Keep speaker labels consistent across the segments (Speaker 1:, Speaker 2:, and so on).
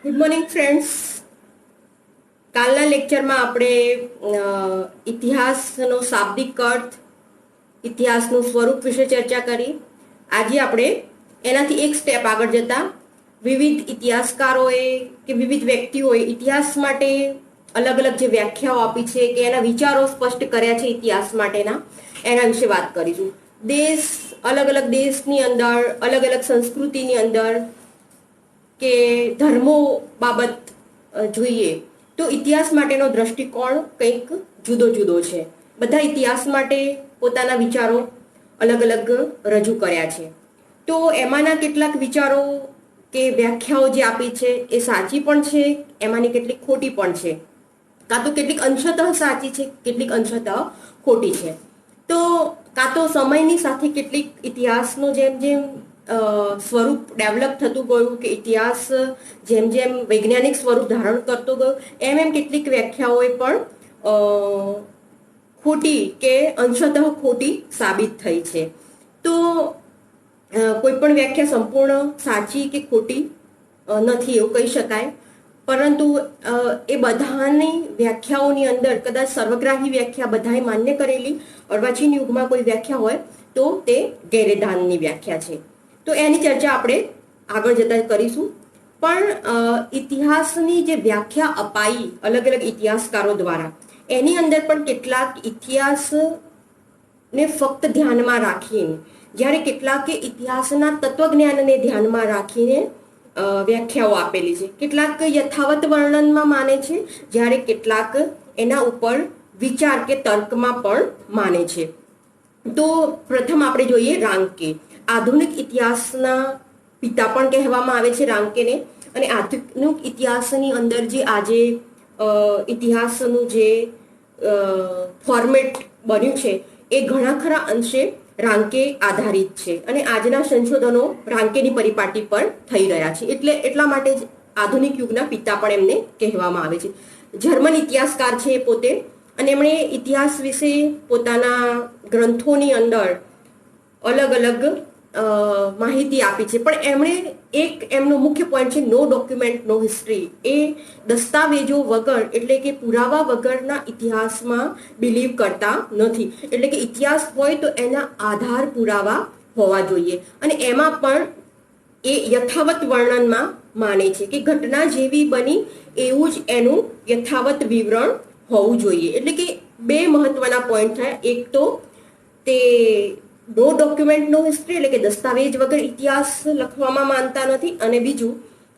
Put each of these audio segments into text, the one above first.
Speaker 1: Good morning friends. કાલના લેક્ચરમાં આપણે ઇતિહાસનો શાબ્દિક અર્થ, ઇતિહાસનું સ્વરૂપ વિશે ચર્ચા કરી. આજે આપણે એનાથી એક સ્ટેપ આગળ જતા વિવિધ ઇતિહાસકારોએ કે વિવિધ વ્યક્તિઓએ ઇતિહાસ માટે અલગ અલગ જે વ્યાખ્યાઓ આપી છે કે એના વિચારો સ્પષ્ટ કર્યા છે ઇતિહાસ માટેના, એના વિશે વાત કરીશું. અલગ અલગ દેશની અંદર, અલગ અલગ સંસ્કૃતિની અંદર કે ધર્મો બાબત જોઈએ તો ઇતિહાસ માટેનો દ્રષ્ટિકોણ કંઈક જુદો જુદો છે. બધા ઇતિહાસ માટે પોતાના વિચારો અલગ અલગ રજૂ કર્યા છે. તો એમાંના કેટલાક વિચારો કે વ્યાખ્યાઓ જે આપી છે એ સાચી પણ છે, એમાંની કેટલીક ખોટી પણ છે, કાં તો કેટલીક અંશતઃ સાચી છે, કેટલીક અંશતઃ ખોટી છે. તો કાં તો સમયની સાથે કેટલીક ઇતિહાસનો જેમ જેમ સ્વરૂપ ડેવલપ થતું ગયું કે ઇતિહાસ જેમ જેમ વૈજ્ઞાનિક સ્વરૂપ ધારણ કરતો ગયો એમ એમ કેટલીક વ્યાખ્યાઓએ પણ ખોટી કે અંશતઃ ખોટી સાબિત થઈ છે. તો કોઈ પણ વ્યાખ્યા સંપૂર્ણ સાચી કે ખોટી નથી એવું કહી શકાય, પરંતુ એ બધાની વ્યાખ્યાઓની અંદર કદાચ સર્વગ્રાહી વ્યાખ્યા બધાએ માન્ય કરેલી અર્વાચીન યુગમાં કોઈ વ્યાખ્યા હોય તો તે ગેરેદાનની વ્યાખ્યા છે. તો એની ચર્ચા આપણે આગળ જતા કરીશું. પણ ઇતિહાસની જે વ્યાખ્યા અપાઈ અલગ અલગ ઇતિહાસકારો દ્વારા, એની અંદર પણ કેટલાક ઇતિહાસને ફક્ત ધ્યાનમાં રાખીને, જ્યારે કેટલાકે ઇતિહાસના તત્વજ્ઞાનને ધ્યાનમાં રાખીને વ્યાખ્યાઓ આપેલી છે. કેટલાક યથાવત વર્ણનમાં માને છે, જ્યારે કેટલાક એના ઉપર વિચાર કે તર્કમાં પણ માને છે. તો પ્રથમ આપણે જોઈએ રાંકે. આધુનિક ઇતિહાસના પિતા પણ કહેવામાં આવે છે રાંકેને. અને આધુનિક ઇતિહાસની અંદર જે આજે ઇતિહાસનું જે ફોર્મેટ બન્યું છે એ ઘણા ખરા અંશે રાંકે આધારિત છે, અને આજના સંશોધનો રાંકેની પરિપાટી પર થઈ રહ્યા છે. એટલા માટે જ આધુનિક યુગના પિતા પણ એમને કહેવામાં આવે છે. જર્મન ઇતિહાસકાર છે એ પોતે, અને એમણે ઇતિહાસ વિશે પોતાના ગ્રંથોની અંદર અલગ અલગ માહિતી આપી છે. પણ એમણે એમનો મુખ્ય પોઈન્ટ છે નો ડોક્યુમેન્ટ નો હિસ્ટ્રી. એ દસ્તાવેજો વગર એટલે કે પુરાવા વગરના ઇતિહાસમાં બિલીવ કરતા નથી. એટલે કે ઇતિહાસ હોય તો એના આધાર પુરાવા હોવા જોઈએ, અને એમાં પણ એ યથાવત વર્ણનમાં માને છે કે ઘટના જેવી બની એવું જ એનું યથાવત વિવરણ હોવું જોઈએ. એટલે કે બે મહત્વના પોઈન્ટ થયા. એક તો તે નો ડોક્યુમેન્ટ નો હિસ્ટ્રી એટલે કે દસ્તાવેજ વગર ઇતિહાસ લખવામાં માનતા નથી, અને બીજું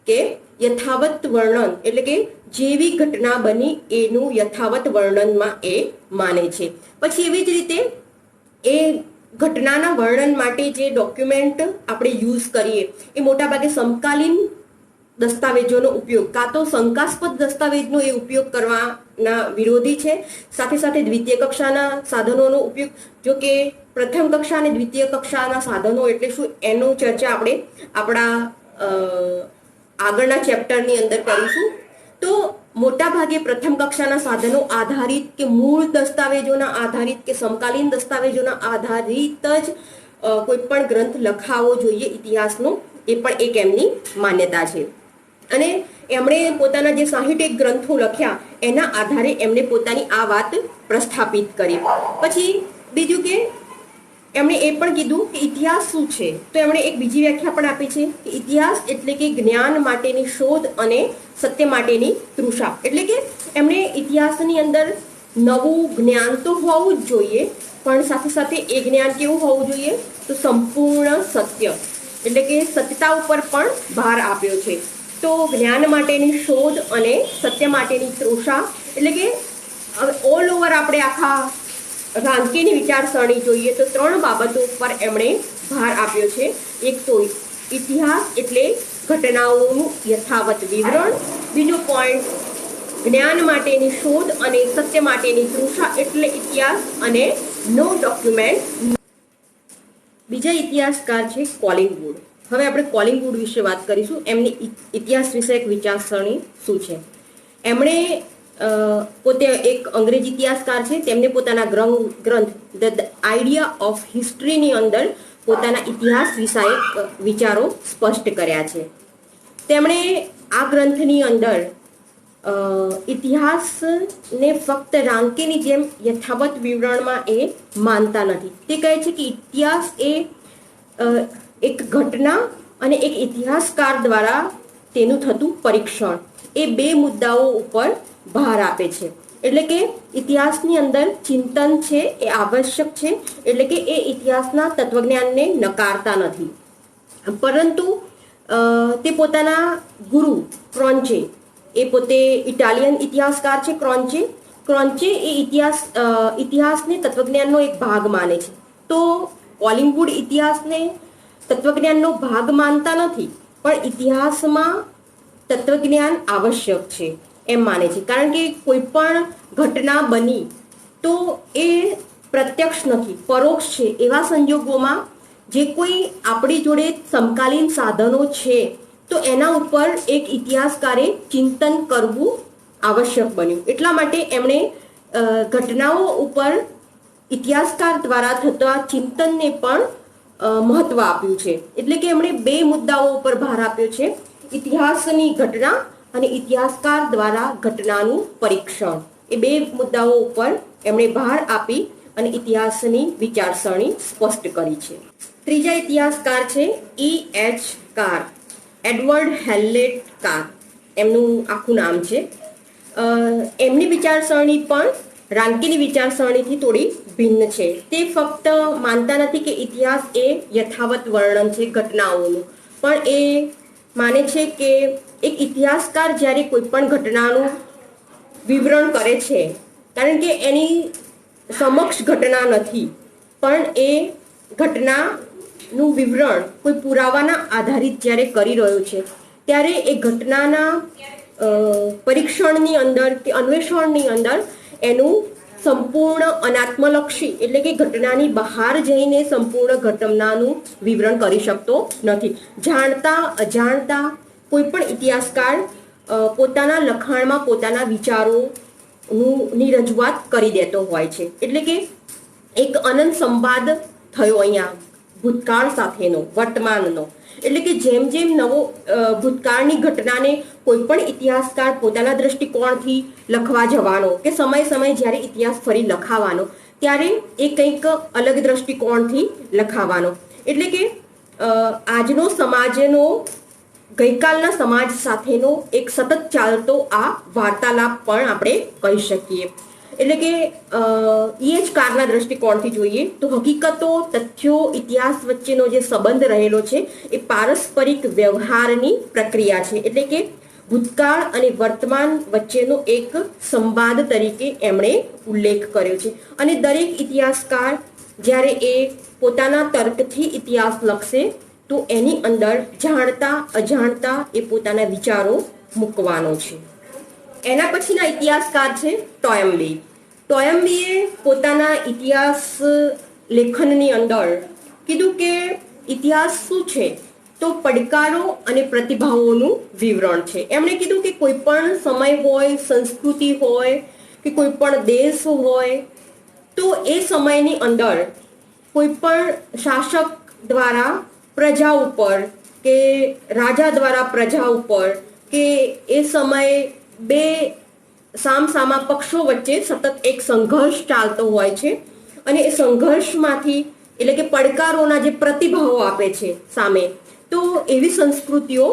Speaker 1: કે યથાવત વર્ણન એટલે કે જેવી ઘટના બની એનું યથાવત વર્ણનમાં એ માને છે. પછી એવી જ રીતે એ ઘટનાના વર્ણન માટે જે ડોક્યુમેન્ટ આપણે યુઝ કરીએ એ મોટાભાગે સમકાલીન દસ્તાવેજોનો ઉપયોગ, કાં તો શંકાસ્પદ દસ્તાવેજનો એ ઉપયોગ કરવાના વિરોધી છે. સાથે સાથે દ્વિતીય કક્ષાના સાધનોનો ઉપયોગ, જો કે પ્રથમ કક્ષા અને દ્વિતીય કક્ષાના સાધનો એટલે શું એનો ચર્ચા આપણે આપણા આગળના ચેપ્ટરની અંદર કરીશું. તો મોટા ભાગે પ્રથમ કક્ષાના સાધનો આધારિત કે મૂળ દસ્તાવેજોના આધારિત કે સમકાલીન દસ્તાવેજોના આધારિત જ કોઈ પણ ગ્રંથ લખાવો જોઈએ ઇતિહાસનો, એ પણ એક એમની માન્યતા છે. અને એમણે પોતાના જે 61 ગ્રંથો લખ્યા એના આધારે એમણે પોતાની આ વાત પ્રસ્થાપિત કરી. પછી બીજું કે એમણે એ પણ કીધું કે ઇતિહાસ શું છે. તો એમણે એક બીજી વ્યાખ્યા પણ આપી છે કે ઇતિહાસ એટલે કે જ્ઞાન માટેની શોધ અને સત્ય માટેની તૃષા. એટલે કે એમણે ઇતિહાસની અંદર નવું જ્ઞાન તો હોવું જ જોઈએ, પણ સાથે સાથે એ જ્ઞાન કેવું હોવું જોઈએ તો સંપૂર્ણ સત્ય એટલે કે સત્યતા ઉપર પણ ભાર આપ્યો છે. તો જ્ઞાન માટેની શોધ અને સત્ય માટેની તૃષા એટલે કે ઓલ ઓવર આપણે આખા રાંકેની વિચારસરણી જોઈએ તો ત્રણ બાબતો ઉપર એમણે ભાર આપ્યો છે. એક તો ઇતિહાસ એટલે ઘટનાઓનું યથાવત વિવરણ, બીજો પોઈન્ટ જ્ઞાન માટેની શોધ અને સત્ય માટેની તૃષા એટલે ઇતિહાસ અને નો ડોક્યુમેન્ટ. બીજા ઇતિહાસકાર છે કોલિંગવુડ. હવે આપણે કોલિંગવુડ વિશે વાત કરીશું. એમની ઇતિહાસ વિષયક વિચારસરણી શું છે. એમણે પોતે એક અંગ્રેજી ઇતિહાસકાર છે. તેમને પોતાના ગ્રંથ ધ આઈડિયા ઓફ હિસ્ટ્રીની અંદર પોતાના ઇતિહાસ વિષયક વિચારો સ્પષ્ટ કર્યા છે. તેમણે આ ગ્રંથની અંદર ઇતિહાસને ફક્ત રાંકેની જેમ યથાવત વિવરણમાં એ માનતા નથી. તે કહે છે કે ઇતિહાસ એ એક ઘટના અને એક ઇતિહાસકાર દ્વારા તેનું થતું પરીક્ષણ, એ બે મુદ્દાઓ ઉપર ભાર આપે છે. એટલે કે ઇતિહાસની અંદર ચિંતન છે એ આવશ્યક છે, એટલે કે એ ઇતિહાસના તત્વજ્ઞાનને નકારતા નથી, પરંતુ તે પોતાના ગુરુ ક્રોન્ચે, એ પોતે ઇટાલિયન ઇતિહાસકાર છે ક્રોન્ચે એ ઇતિહાસને તત્વજ્ઞાનનો એક ભાગ માને છે. તો કોલિંગવુડ ઇતિહાસને તત્વજ્ઞાનનો ભાગ માનતા નથી, પણ ઇતિહાસમાં તત્વજ્ઞાન આવશ્યક છે એમ માને છે. કારણ કે કોઈ પણ ઘટના બની તો એ પ્રત્યક્ષ નથી, પરોક્ષ છે. એવા સંજોગોમાં જે કોઈ આપણી જોડે સમકાલીન સાધનો છે તો એના ઉપર એક ઇતિહાસકારે ચિંતન કરવું આવશ્યક બન્યું. એટલા માટે એમણે ઘટનાઓ ઉપર ઇતિહાસકાર દ્વારા થતા ચિંતનને પણ મહત્વ આપ્યું છે. એટલે કે એમણે બે મુદ્દાઓ ઉપર ભાર આપ્યો છે, ઇતિહાસની ઘટના અને ઇતિહાસકાર દ્વારા ઘટનાનું પરીક્ષણ. એ બે મુદ્દાઓ ઉપર એમણે ભાર આપી અને ઇતિહાસની વિચારસરણી સ્પષ્ટ કરી છે. ત્રીજા ઇતિહાસકાર છે E.H. કાર, એડવર્ડ હેલેટ કાર એમનું આખું નામ છે. એમની વિચારસરણી પણ રાંકીની વિચારસરણીથી થોડી ભિન્ન છે. તે ફક્ત માનતા નથી કે ઇતિહાસ એ યથાવત વર્ણન છે ઘટનાઓનું, પણ એ માને છે કે એક ઇતિહાસકાર જ્યારે કોઈ પણ ઘટનાનું વિવરણ કરે છે, કારણ કે એની સમક્ષ ઘટના નથી, પણ એ ઘટનાનું વિવરણ કોઈ પુરાવાના આધારિત જ્યારે કરી રહ્યો છે, ત્યારે એ ઘટનાના પરીક્ષણની અંદર કે અન્વેષણની અંદર એનું સંપૂર્ણ અનાત્મલક્ષી, એટલે કે ઘટનાની બહાર જઈને સંપૂર્ણ ઘટનાનું વિવરણ કરી શકતો નથી. જાણતા અજાણતા કોઈ પણ ઇતિહાસકાર પોતાના લખાણમાં પોતાના વિચારોની રજૂઆત કરી દેતો હોય છે. એટલે કે એક અનંત સંવાદ થયો અહીંયા ભૂતકાળ સાથેનો, વર્તમાનનો. એટલે કે જેમ જેમ નવો ભૂતકાળની ઘટનાને કોઈ પણ ઇતિહાસકાર પોતાના દ્રષ્ટિકોણથી લખવા જવાનો કે સમય જ્યારે ઇતિહાસ ફરી લખાવાનો, ત્યારે એ કંઈક અલગ દ્રષ્ટિકોણથી લખાવાનો. એટલે કે આજનો સમાજનો ગઈકાલના સમાજ સાથેનો એક સતત ચાલતો આ વાર્તાલાપ પણ આપણે કહી શકીએ. એટલે કે E.H. કારના દ્રષ્ટિકોણથી જોઈએ તો હકીકતો, તથ્યો, ઇતિહાસ વચ્ચેનો જે સંબંધ રહેલો છે એ પારસ્પરિક વ્યવહારની પ્રક્રિયા છે. એટલે કે ભૂતકાળ અને વર્તમાન વચ્ચેનો એક સંવાદ તરીકે એમણે ઉલ્લેખ કર્યો છે. અને દરેક ઇતિહાસકાર જ્યારે એ પોતાના તર્કથી ઇતિહાસ લખશે તો એની અંદર જાણતા અજાણતા એ પોતાના વિચારો મૂકવાનો છે. એના પછીના ઇતિહાસકાર છે ટોયમ્બી. ટોયમ્બીએ પોતાના ઇતિહાસ લેખનની અંદર કીધું કે ઇતિહાસ શું છે તો પડકારો અને પ્રતિભાવોનું વિવરણ છે. એમણે કીધું કે કોઈ પણ સમય હોય, સંસ્કૃતિ હોય કે કોઈ પણ દેશ હોય, તો એ સમયની અંદર કોઈ પણ શાસક દ્વારા પ્રજા ઉપર કે રાજા દ્વારા પ્રજા ઉપર કે એ સમયે બે સામસામા પક્ષો વચ્ચે સતત એક સંઘર્ષ ચાલતો હોય છે. અને એ સંઘર્ષમાંથી એટલે કે પડકારોના જે પ્રતિભાવો આપે છે સામે, તો એવી સંસ્કૃતિઓ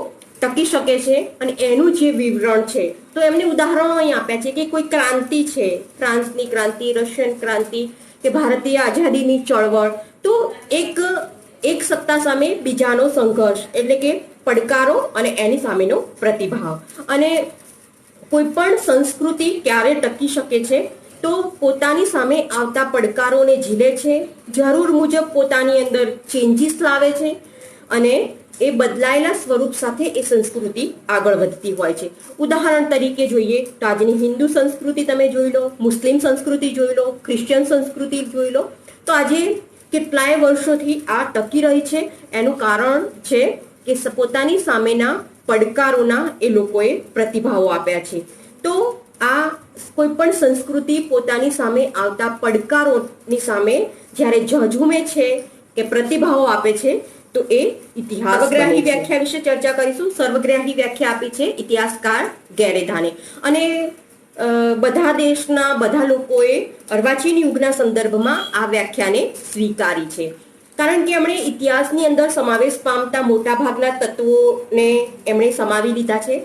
Speaker 1: ટકી શકે છે. અને એનું જે વિવરણ છે તો એમને ઉદાહરણો અહીં આપ્યા છે કે કોઈ ક્રાંતિ છે, ફ્રાન્સની ક્રાંતિ, રશિયન ક્રાંતિ કે ભારતીય આઝાદીની ચળવળ, તો એક સત્તા સામે બીજાનો સંઘર્ષ, એટલે કે પડકારો અને એની સામેનો પ્રતિભાવ. અને કોઈ પણ સંસ્કૃતિ ક્યારે ટકી શકે છે તો પોતાની સામે આવતા પડકારોને ઝીલે છે, જરૂર મુજબ પોતાની અંદર ચેન્જીસ લાવે છે અને એ બદલાયેલા સ્વરૂપ સાથે એ સંસ્કૃતિ આગળ વધતી હોય છે. ઉદાહરણ તરીકે જોઈએ તો આજની હિન્દુ સંસ્કૃતિ તમે જોઈ લો, મુસ્લિમ સંસ્કૃતિ જોઈ લો, ક્રિશ્ચિયન સંસ્કૃતિ જોઈ લો, તો આજે કેટલાય વર્ષોથી આ ટકી રહી છે. એનું કારણ છે કે પોતાની સામેના પડકારોના એ લોકોએ પ્રતિભાવો આપ્યા છે. તો આ કોઈ પણ સંસ્કૃતિ પોતાની સામે આવતા પડકારોની સામે જ્યારે ઝઝૂમે છે કે પ્રતિભાવો આપે છે, તો એ ઇતિહાસ. સર્વગ્રાહી વ્યાખ્યા વિશે ચર્ચા કરીશું. સર્વગ્રાહી વ્યાખ્યા આપી છે ઇતિહાસકાર ગેરેધાને, અને બધા દેશના બધા લોકોએ અર્વાચીન યુગના સંદર્ભમાં આ વ્યાખ્યાને સ્વીકારી છે, કારણ કે એમણે ઇતિહાસની અંદર સમાવેશ પામતા મોટા ભાગના તત્વોને એમણે સમાવી લીધા છે.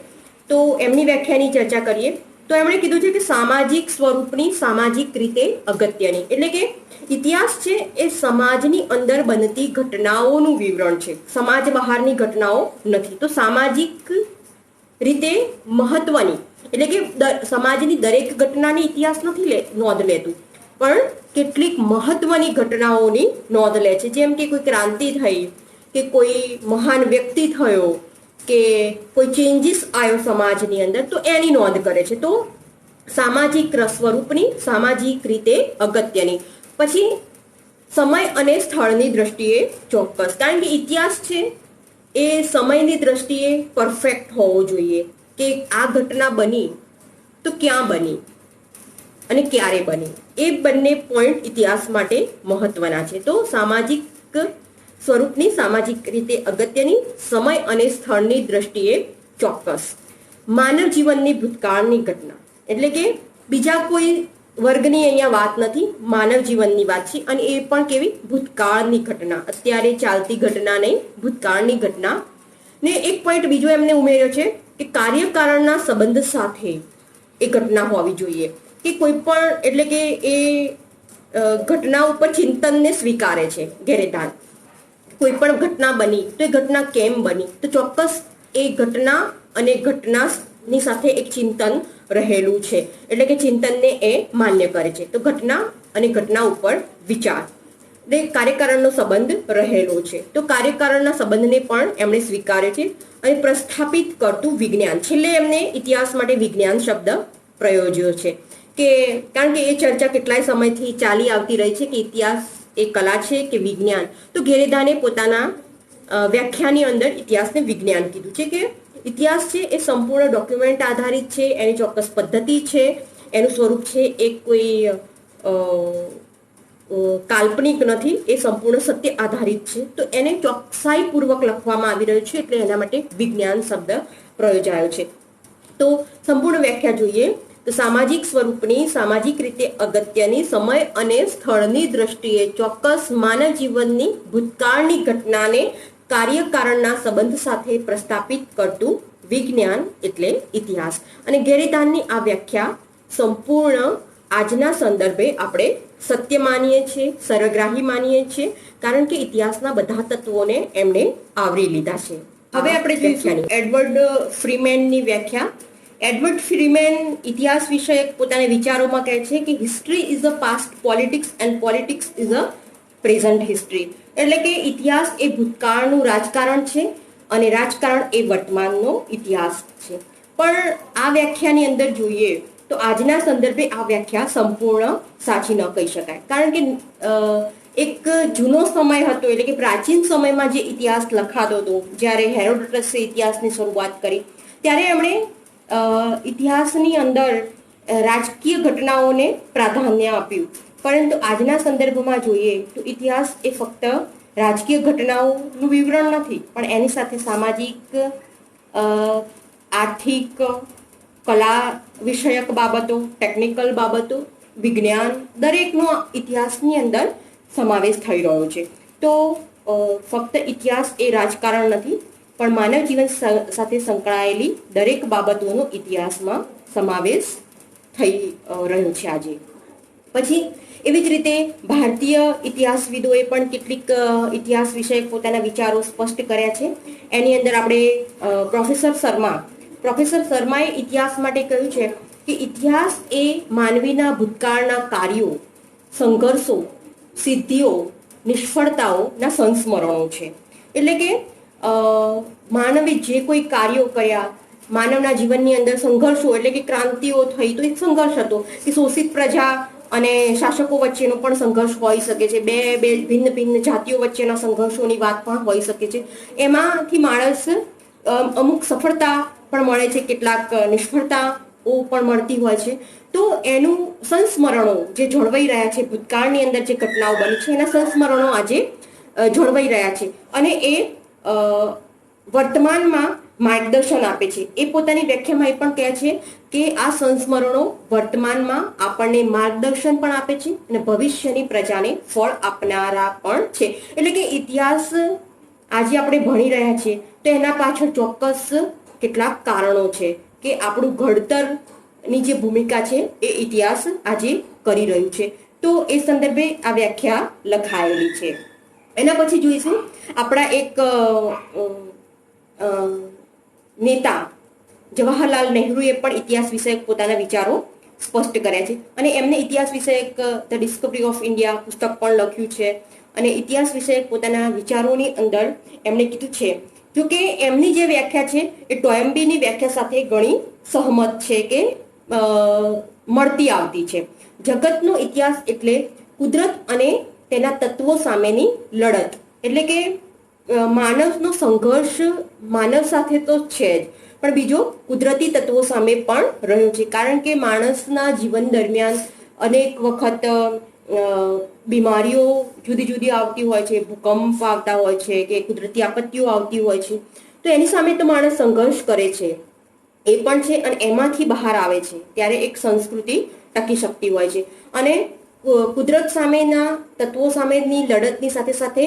Speaker 1: તો એમની વ્યાખ્યાની ચર્ચા કરીએ તો એમણે કીધું છે કે સામાજિક સ્વરૂપની સામાજિક રીતે અગત્યની, એટલે કે ઇતિહાસ છે એ સમાજની અંદર બનતી ઘટનાઓનું વિવરણ છે, સમાજ બહારની ઘટનાઓ નથી. તો સામાજિક રીતે મહત્વની, એટલે કે સમાજની દરેક ઘટનાની ઇતિહાસ નથી નોંધ લેતું, પણ કેટલીક મહત્વની ઘટનાઓની નોંધ લે છે. જેમ કે કોઈ ક્રાંતિ થઈ, કે કોઈ મહાન વ્યક્તિ થયો, કે કોઈ ચેન્જીસ આવ્યો સમાજની અંદર, તો એની નોંધ કરે છે. તો સામાજિક સ્વરૂપની સામાજિક રીતે અગત્યની. પછી સમય અને સ્થળની દ્રષ્ટિએ ચોક્કસ, કારણ કે ઇતિહાસ છે એ સમયની દ્રષ્ટિએ પરફેક્ટ હોવો જોઈએ, કે આ ઘટના બની તો ક્યાં બની અને ક્યારે બની, એ બંને પોઈન્ટ ઇતિહાસ માટે મહત્વના છે. તો સામાજિક સ્વરૂપની સામાજિક રીતે અગત્યની, સમય અને સ્થળની દ્રષ્ટિએ ચોક્કસ. માનવ જીવનની ભૂતકાળની ઘટના, એટલે કે બીજા કોઈ વર્ગની અહીંયા વાત નથી, માનવ જીવનની વાત છે, અને એ પણ કેવી ભૂતકાળની ઘટના, અત્યારે ચાલતી ઘટના નહીં, ભૂતકાળની ઘટના. ને એક પોઈન્ટ બીજો એમને ઉમેર્યો છે કે કાર્યકારણના સંબંધ સાથે એ ઘટના હોવી જોઈએ, કે કોઈ પણ, એટલે કે એ ઘટના ઉપર ચિંતનને સ્વીકારે છે ગેરેધાન. કોઈ પણ ઘટના બની તો એ ઘટના કેમ બની, તો ચોક્કસ એ ઘટના અને ઘટનાની સાથે એક ચિંતન રહેલું છે, એટલે કે ચિંતનને એ માન્ય કરે છે. તો ઘટના અને ઘટના ઉપર વિચાર, એટલે કાર્યકારણનો સંબંધ રહેલો છે. તો કાર્યકારણના સંબંધને પણ એમણે સ્વીકાર્યો છે, અને પ્રસ્થાપિત કરતું વિજ્ઞાન. છેલ્લે એમને ઇતિહાસ માટે વિજ્ઞાન શબ્દ પ્રયોજ્યો છે, કે કારણ કે એ ચર્ચા કેટલાય સમયથી ચાલી આવતી રહી છે કે ઇતિહાસ એ કલા છે કે વિજ્ઞાન. તો ગેરેધાને પોતાના વ્યાખ્યાની અંદર ઇતિહાસને વિજ્ઞાન કીધું છે, કે ઇતિહાસ છે એ સંપૂર્ણ ડોક્યુમેન્ટ આધારિત છે, એની ચોક્કસ પદ્ધતિ છે, એનું સ્વરૂપ છે એ કોઈ કાલ્પનિક નથી, એ સંપૂર્ણ સત્ય આધારિત છે. તો એને ચોકસાઈપૂર્વક લખવામાં આવી રહ્યું છે, એટલે એના માટે વિજ્ઞાન શબ્દ પ્રયોજાયો છે. તો સંપૂર્ણ વ્યાખ્યા જોઈએ તો સામાજિક સ્વરૂપની સામાજિક રીતે અગત્યની, સમય અને સ્થળની દ્રષ્ટિએ ચોક્કસ, માનવ જીવનની ભૂતકાળની ઘટનાને કાર્યકારણના સંબંધ સાથે પ્રસ્થાપિત કરતું વિજ્ઞાન એટલે ઇતિહાસ. અને ગેરેધાનની આ વ્યાખ્યા સંપૂર્ણ આજના સંદર્ભે આપણે સત્ય માનીએ છીએ, સર્વગ્રાહી માનીએ છીએ, કારણ કે ઇતિહાસના બધા તત્વોને એમણે આવરી લીધા છે. હવે આપણે જોઈશું એડવર્ડ ફ્રીમેનની વ્યાખ્યા. એડવર્ડ ફ્રીમેન ઇતિહાસ વિષયક પોતાના વિચારોમાં કહે છે કે history is a past politics and politics is a present history, એટલે કે ઇતિહાસ એ ભૂતકાળનું રાજકારણ છે અને રાજકારણ એ વર્તમાનનો ઇતિહાસ છે. પણ આ વ્યાખ્યાની અંદર જોઈએ તો આજના સંદર્ભે આ વ્યાખ્યા સંપૂર્ણ સાચી ન કહી શકાય, કારણ કે એક જૂનો સમય હતો, એટલે કે પ્રાચીન સમયમાં જે ઇતિહાસ લખાતો હતો, જ્યારે હેરોડોટસે ઇતિહાસની શરૂઆત કરી ત્યારે એમણે ઇતિહાસની અંદર રાજકીય ઘટનાઓને પ્રાધાન્ય આપ્યું. પરંતુ આજના સંદર્ભમાં જોઈએ તો ઇતિહાસ એ ફક્ત રાજકીય ઘટનાઓનું વિવરણ નથી, પણ એની સાથે સામાજિક, આર્થિક, કલા વિષયક બાબતો, ટેકનિકલ બાબતો, વિજ્ઞાન, દરેકનો ઇતિહાસની અંદર સમાવેશ થઈ રહ્યો છે. તો ફક્ત ઇતિહાસ એ રાજકારણ નથી, પણ માનવ જીવન સાથે સંકળાયેલી દરેક બાબતોનો ઇતિહાસમાં સમાવેશ થઈ રહ્યો છે આજે. પછી એવી જ રીતે ભારતીય ઇતિહાસવિદોએ પણ કેટલીક ઇતિહાસ વિષયક પોતાના વિચારો સ્પષ્ટ કર્યા છે. એની અંદર આપણે પ્રોફેસર શર્માએ ઇતિહાસ માટે કહ્યું છે કે ઇતિહાસ એ માનવીના ભૂતકાળના કાર્યો, સંઘર્ષો, સિદ્ધિઓ, નિષ્ફળતાઓના સંસ્મરણો છે. એટલે કે માનવે જે કોઈ કાર્યો કર્યા, માનવના જીવનની અંદર સંઘર્ષો, એટલે કે ક્રાંતિઓ થઈ તો એક સંઘર્ષ હતો, કે શોષિત પ્રજા અને શાસકો વચ્ચેનો પણ સંઘર્ષ હોઈ શકે છે, બે ભિન્ન ભિન્ન જાતિઓ વચ્ચેના સંઘર્ષોની વાત પણ હોઈ શકે છે. એમાંથી માણસ અમુક સફળતા પણ મળે છે, કેટલાક નિષ્ફળતાઓ પણ મળતી હોય છે. તો એનું સંસ્મરણો જે જળવાઈ રહ્યા છે, ભૂતકાળની અંદર જે ઘટનાઓ બની છે એના સંસ્મરણો આજે જળવાઈ રહ્યા છે અને એ વર્તમાનમાં માર્ગદર્શન આપે છે. એ પોતાની વ્યાખ્યામાં એ પણ કહે છે કે આ સંસ્મરણો વર્તમાનમાં આપણને માર્ગદર્શન પણ આપે છે અને ભવિષ્યની પ્રજાને ફળ આપનારા પણ છે. એટલે કે ઇતિહાસ આજે આપણે ભણી રહ્યા છીએ તો એના પાછળ ચોક્કસ કેટલાક કારણો છે કે આપણું ઘડતરની જે ભૂમિકા છે એ ઇતિહાસ આજે કરી રહ્યું છે. તો એ સંદર્ભે આ વ્યાખ્યા લખાયેલી છે. એના પછી જોઈશું આપણા એક નેતા જવાહરલાલ નહેરુએ પણ ઇતિહાસ વિષયક પોતાના વિચારો સ્પષ્ટ કર્યા છે અને એમને ઇતિહાસ વિષયક ધ ડિસ્કવરી ઓફ ઇન્ડિયા પુસ્તક પણ લખ્યું છે અને ઇતિહાસ વિષયક પોતાના વિચારોની અંદર એમણે કીધું છે જો કે એમની જે વ્યાખ્યા છે એ ટોયમ્બીની વ્યાખ્યા સાથે ઘણી સહમત છે કે મળતી આવતી છે. જગતનો ઇતિહાસ એટલે કુદરત અને તેના તત્વો સામેની લડત. એટલે કે માનવનો સંઘર્ષ માનવ સાથે તો છે જ પણ બીજો કુદરતી તત્વો સામે પણ રહ્યો છે. કારણ કે માણસના જીવન દરમિયાન અનેક વખત બીમારીઓ જુદી જુદી આવતી હોય છે, ભૂકંપ આવતા હોય છે કે કુદરતી આપત્તિઓ આવતી હોય છે. તો એની સામે તો માણસ સંઘર્ષ કરે છે એ પણ છે અને એમાંથી બહાર આવે છે ત્યારે એક સંસ્કૃતિ ટકી શકતી હોય છે. અને કુદરત સામેના તત્વો સામેની લડતની સાથે સાથે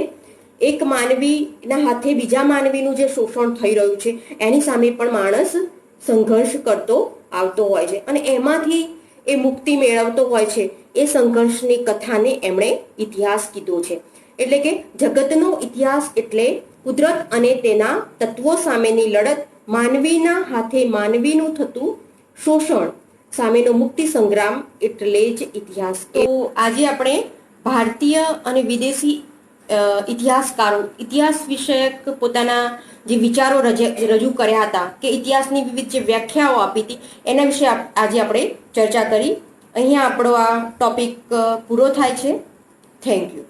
Speaker 1: એક માનવીના હાથે બીજા માનવીનું જે શોષણ થઈ રહ્યું છે એની સામે પણ માણસ સંઘર્ષ કરતો આવતો હોય છે અને એમાંથી એ મુક્તિ મેળવતો હોય છે. એ સંઘર્ષની કથાને એમણે ઇતિહાસ કીધો છે. એટલે કે જગતનો ઇતિહાસ એટલે કુદરત અને તેના તત્વો સામેની લડત, માનવીના હાથે માનવીનું થતું શોષણ સામેનો મુક્તિ સંગ્રામ એટલે જ ઇતિહાસ. તો આજે આપણે ભારતીય અને વિદેશી ઇતિહાસકારો ઇતિહાસ વિષયક પોતાના જે વિચારો રજૂ કર્યા હતા કે ઇતિહાસની વિવિધ જે વ્યાખ્યાઓ આપી હતી એના વિશે આજે આપણે ચર્ચા કરી. અહીંયા આપણો આ ટોપિક પૂરો થાય છે. Thank you.